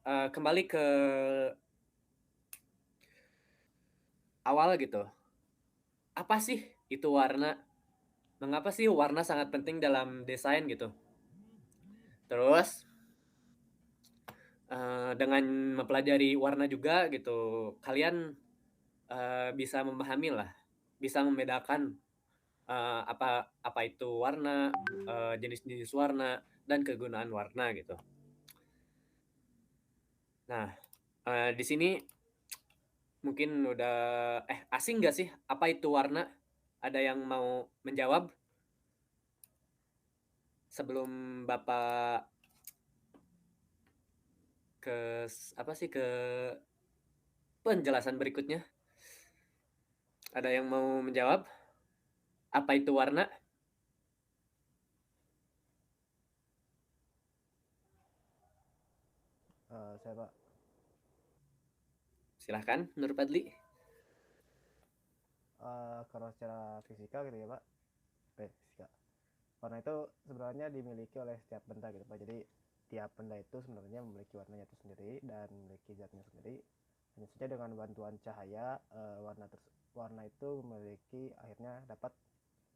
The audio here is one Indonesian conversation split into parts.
kembali ke awal gitu, apa sih itu warna? Mengapa sih warna sangat penting dalam desain gitu? Terus, dengan mempelajari warna juga gitu, kalian, bisa memahamilah, bisa membedakan, apa apa itu warna, jenis-jenis warna, dan kegunaan warna gitu. Nah, di sini mungkin udah asing nggak sih apa itu warna? Ada yang mau menjawab sebelum Bapak apa sih, ke penjelasan berikutnya? Ada yang mau menjawab? Apa itu warna? Saya Pak, Silahkan, Nur Fadli. kalau secara fisika gitu ya Pak, fisika. Warna itu sebenarnya dimiliki oleh setiap benda gitu Pak. Jadi tiap benda itu sebenarnya memiliki warnanya itu sendiri dan memiliki zatnya sendiri. Hanya saja dengan bantuan cahaya, warna itu memiliki akhirnya dapat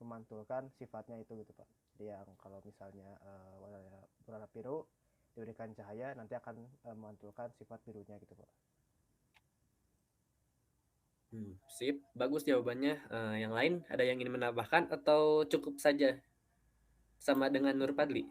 memantulkan sifatnya itu gitu Pak. Jadi yang kalau misalnya warna biru diberikan cahaya nanti akan memantulkan sifat birunya gitu Pak. Sip, bagus jawabannya. Yang lain ada yang ingin menambahkan atau cukup saja sama dengan Nur Fadli?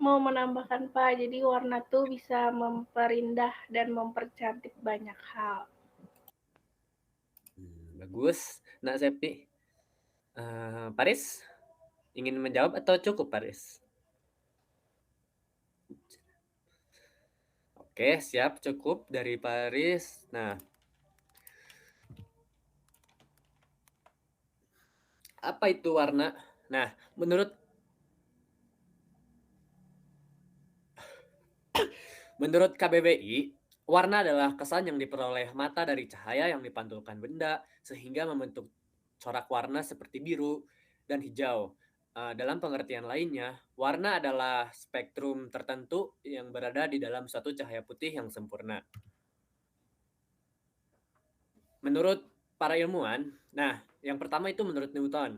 Mau menambahkan Pak, jadi warna tuh bisa memperindah dan mempercantik banyak hal. Bagus. Nak Septi, Paris, ingin menjawab atau cukup Paris? Oke, siap, cukup dari Paris. Nah, apa itu warna? Nah, menurut KBBI, warna adalah kesan yang diperoleh mata dari cahaya yang dipantulkan benda sehingga membentuk corak warna seperti biru dan hijau. Dalam pengertian lainnya, warna adalah spektrum tertentu yang berada di dalam suatu cahaya putih yang sempurna. Menurut para ilmuwan, nah, yang pertama itu menurut Newton.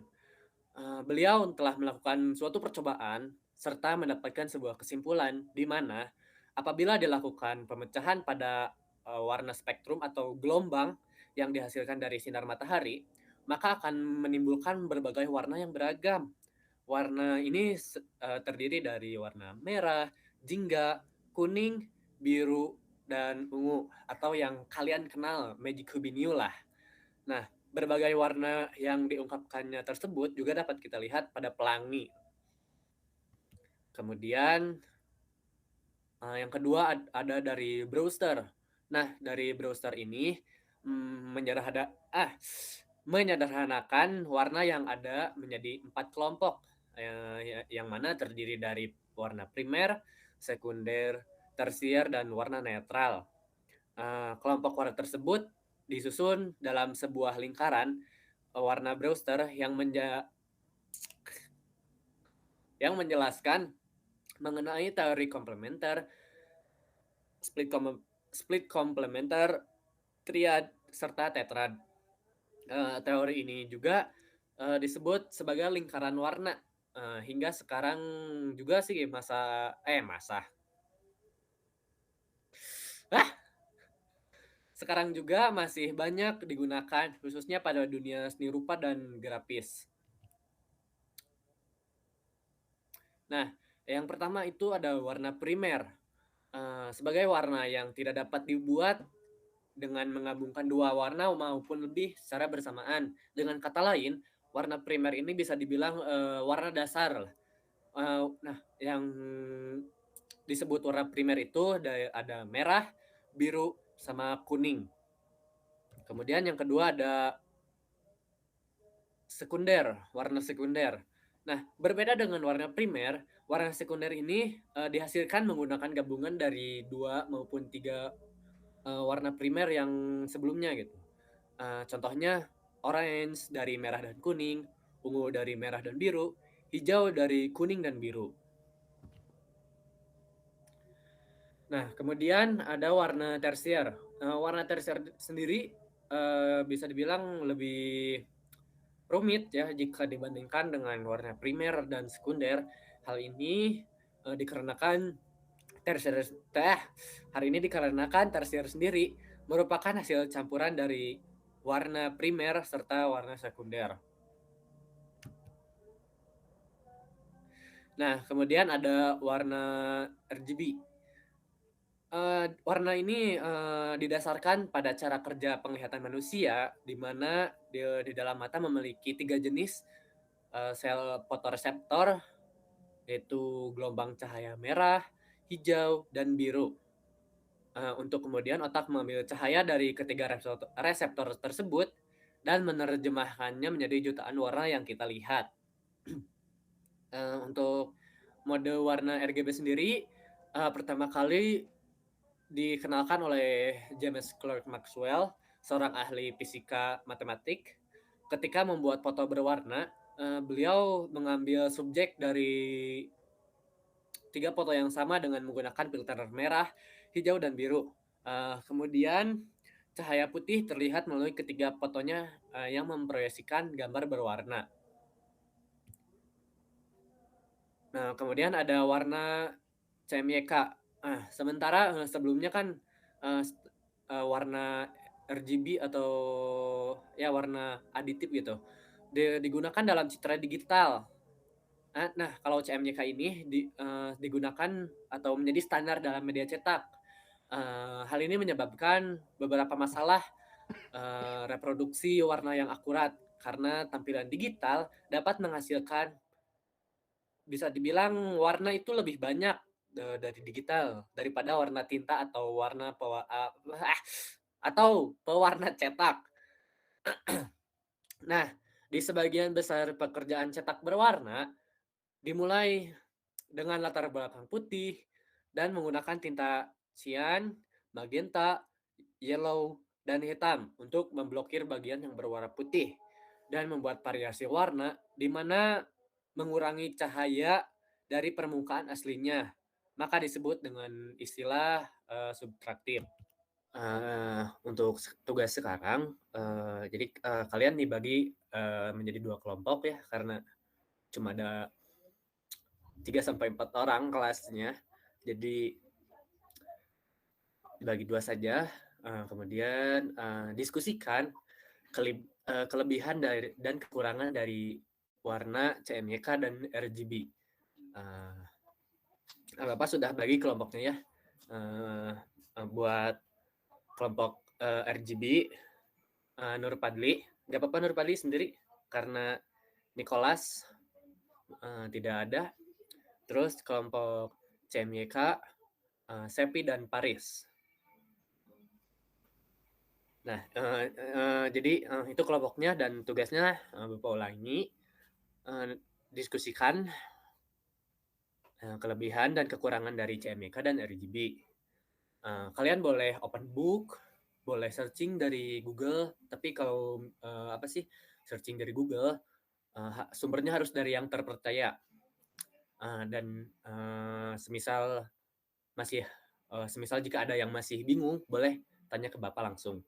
Beliau telah melakukan suatu percobaan serta mendapatkan sebuah kesimpulan di mana apabila dilakukan pemecahan pada warna spektrum atau gelombang yang dihasilkan dari sinar matahari, maka akan menimbulkan berbagai warna yang beragam. Warna ini terdiri dari warna merah, jingga, kuning, biru, dan ungu atau yang kalian kenal Magic Hubinio lah. Nah, berbagai warna yang diungkapkannya tersebut juga dapat kita lihat pada pelangi. Kemudian yang kedua ada dari Brewster. Nah, dari Brewster ini menyederhanakan warna yang ada menjadi 4 kelompok, yang mana terdiri dari warna primer, sekunder, tersier, dan warna netral. Kelompok warna tersebut disusun dalam sebuah lingkaran warna Brewster yang menjelaskan mengenai teori komplementer, split, split komplementer, triad, serta tetrad. Teori ini juga disebut sebagai lingkaran warna. Hingga sekarang juga sih sekarang juga masih banyak digunakan khususnya pada dunia seni rupa dan grafis. Nah, yang pertama itu ada warna primer. Sebagai warna yang tidak dapat dibuat dengan menggabungkan dua warna maupun lebih secara bersamaan. Dengan kata lain, warna primer ini bisa dibilang warna dasar. Nah, yang disebut warna primer itu ada merah, biru, sama kuning. Kemudian yang kedua ada sekunder, warna sekunder. Nah, berbeda dengan warna primer, warna sekunder ini dihasilkan menggunakan gabungan dari 2 maupun 3 warna primer yang sebelumnya gitu. Contohnya orange dari merah dan kuning, ungu dari merah dan biru, hijau dari kuning dan biru. Nah, kemudian ada warna tersier. Warna tersier sendiri bisa dibilang lebih rumit ya jika dibandingkan dengan warna primer dan sekunder. Hal ini dikarenakan tersier hari ini dikarenakan tersier sendiri merupakan hasil campuran dari warna primer serta warna sekunder. Nah, kemudian ada warna RGB. Warna ini didasarkan pada cara kerja penglihatan manusia, di mana di dalam mata memiliki 3 jenis sel fotoreseptor, yaitu gelombang cahaya merah, hijau, dan biru. Untuk kemudian otak mengambil cahaya dari ketiga reseptor tersebut dan menerjemahkannya menjadi jutaan warna yang kita lihat. Untuk mode warna RGB sendiri, pertama kali dikenalkan oleh James Clerk Maxwell, seorang ahli fisika matematik. Ketika membuat foto berwarna, beliau mengambil subjek dari 3 foto yang sama dengan menggunakan filter merah, hijau, dan biru. Kemudian cahaya putih terlihat melalui ketiga fotonya yang memproyeksikan gambar berwarna. Nah, kemudian ada warna CMYK. Sementara sebelumnya kan warna RGB atau ya warna aditif gitu digunakan dalam citra digital. Nah, kalau CMYK ini digunakan atau menjadi standar dalam media cetak. Hal ini menyebabkan beberapa masalah reproduksi warna yang akurat karena tampilan digital dapat menghasilkan bisa dibilang warna itu lebih banyak dari digital daripada warna tinta atau atau pewarna cetak. Nah, di sebagian besar pekerjaan cetak berwarna dimulai dengan latar belakang putih dan menggunakan tinta cyan, magenta, yellow, dan hitam untuk memblokir bagian yang berwarna putih dan membuat variasi warna di mana mengurangi cahaya dari permukaan aslinya. Maka disebut dengan istilah subtraktif. Untuk tugas sekarang, jadi kalian dibagi menjadi 2 kelompok ya, karena cuma ada 3-4 orang kelasnya. Jadi dibagi 2 saja, kemudian diskusikan kelebihan dan kekurangan dari warna CMYK dan RGB. Bapak sudah bagi kelompoknya ya. Buat kelompok RGB, Nur Padli. Gak apa-apa Nur Padli sendiri, karena Nicholas tidak ada. Terus kelompok CMYK, Sepi dan Paris. Nah, jadi itu kelompoknya dan tugasnya Bapak ulangi, diskusikan kelebihan dan kekurangan dari CMYK dan RGB. Kalian boleh open book, boleh searching dari Google, tapi kalau searching dari Google, sumbernya harus dari yang terpercaya. Dan semisal jika ada yang masih bingung, boleh tanya ke Bapak langsung.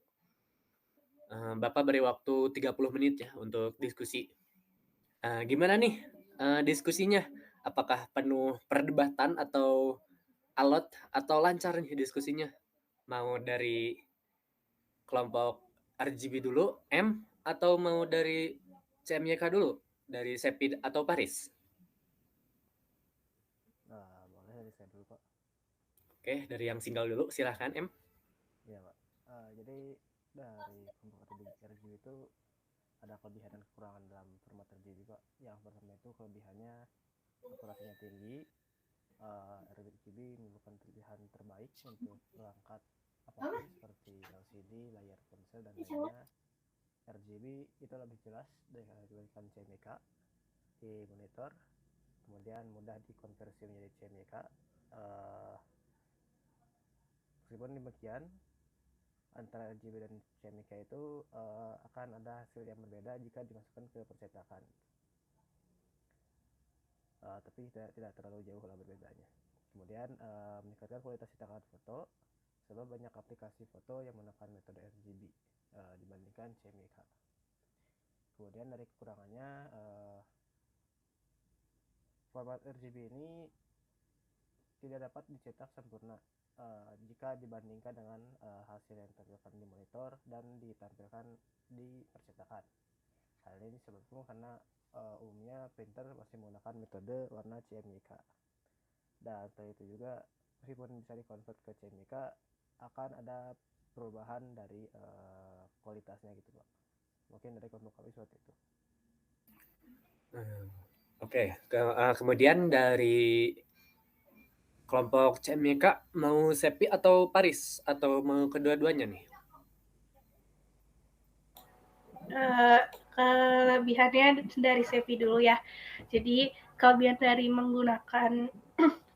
Bapak beri waktu 30 menit ya untuk diskusi. Gimana nih diskusinya? Apakah penuh perdebatan atau alot atau lancar nih diskusinya? Mau dari kelompok RGB dulu, M, atau mau dari CMYK dulu? Dari Sepid atau Paris? Nah, boleh dari saya dulu, Pak. Oke, dari yang single dulu, silahkan M. Iya, Pak. Jadi dari kelompok RGB itu ada kelebihan dan kekurangan dalam format RGB, Pak. Yang pertama itu kelebihannya akurasinya tinggi. RGB merupakan pilihan terbaik untuk perangkat apapun seperti LCD, layar ponsel, dan lainnya. RGB itu lebih jelas dibandingkan CMYK di monitor, kemudian mudah dikonversi menjadi CMYK. Meskipun demikian, antara RGB dan CMYK itu akan ada hasil yang berbeda jika dimasukkan ke percetakan, tapi tidak terlalu jauh lah berbedanya. Kemudian Kemudian meningkatkan kualitas cetakan foto, sebab banyak aplikasi foto yang menggunakan metode RGB dibandingkan CMYK. Kemudian dari kekurangannya, format RGB ini tidak dapat dicetak sempurna jika dibandingkan dengan hasil yang ditampilkan di monitor dan ditampilkan di percetakan. Hal ini disebabkan karena umumnya printer masih menggunakan metode warna CMYK. Dan setelah itu juga meskipun bisa dikonvert ke CMYK, akan ada perubahan dari kualitasnya gitu Pak. Mungkin dari kelompok kami seperti itu. Oke, kemudian dari kelompok CMYK mau Sepi atau Paris atau mau kedua-duanya nih? Kelebihannya dari Sepi dulu ya. Jadi kelebihan dari menggunakan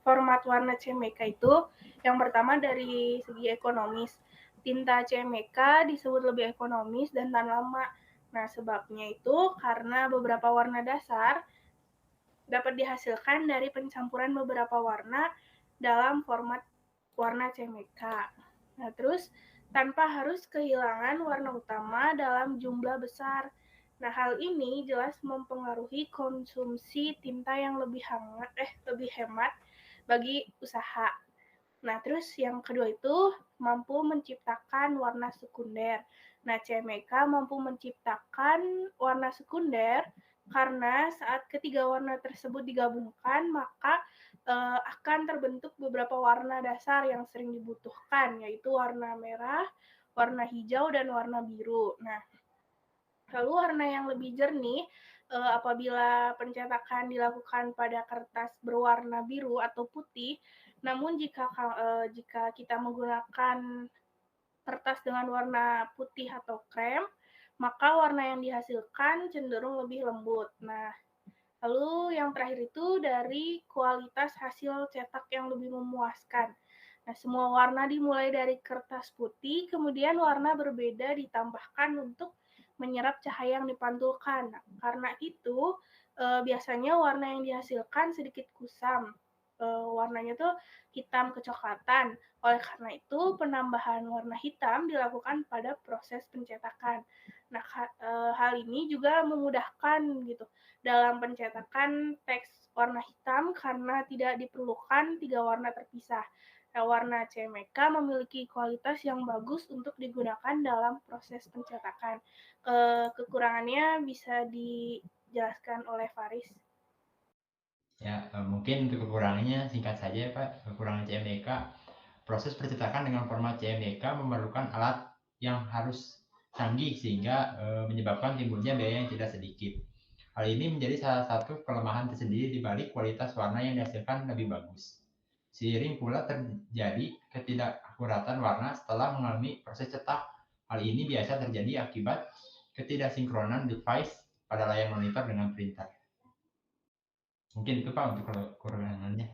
format warna CMYK itu yang pertama dari segi ekonomis. Tinta CMYK disebut lebih ekonomis dan tahan lama. Nah, sebabnya itu karena beberapa warna dasar dapat dihasilkan dari pencampuran beberapa warna dalam format warna CMYK. Nah, terus tanpa harus kehilangan warna utama dalam jumlah besar. Nah, hal ini jelas mempengaruhi konsumsi tinta yang lebih hemat bagi usaha. Nah, terus yang kedua itu mampu menciptakan warna sekunder. Nah, CMYK mampu menciptakan warna sekunder karena saat ketiga warna tersebut digabungkan, maka akan terbentuk beberapa warna dasar yang sering dibutuhkan, yaitu warna merah, warna hijau, dan warna biru. Nah, lalu warna yang lebih jernih apabila pencetakan dilakukan pada kertas berwarna biru atau putih. Namun jika kita menggunakan kertas dengan warna putih atau krem, maka warna yang dihasilkan cenderung lebih lembut. Nah, lalu yang terakhir itu dari kualitas hasil cetak yang lebih memuaskan. Nah, semua warna dimulai dari kertas putih, kemudian warna berbeda ditambahkan untuk menyerap cahaya yang dipantulkan. Nah, karena itu, biasanya warna yang dihasilkan sedikit kusam. Warnanya tuh hitam kecoklatan. Oleh karena itu, penambahan warna hitam dilakukan pada proses pencetakan. Nah, hal ini juga memudahkan gitu dalam pencetakan teks warna hitam karena tidak diperlukan tiga warna terpisah. Nah, warna CMYK memiliki kualitas yang bagus untuk digunakan dalam proses pencetakan. Kekurangannya bisa dijelaskan oleh Faris. Ya, mungkin untuk kekurangannya singkat saja Pak. Kekurangan CMYK, proses percetakan dengan format CMYK memerlukan alat yang harus canggih sehingga menyebabkan timbulnya biaya yang tidak sedikit. Hal ini menjadi salah satu kelemahan tersendiri di balik kualitas warna yang dihasilkan lebih bagus. Seiring pula terjadi ketidakakuratan warna setelah mengalami proses cetak. Hal ini biasa terjadi akibat ketidaksinkronan device pada layar monitor dengan printer. Mungkin itu Pak untuk kekurangannya.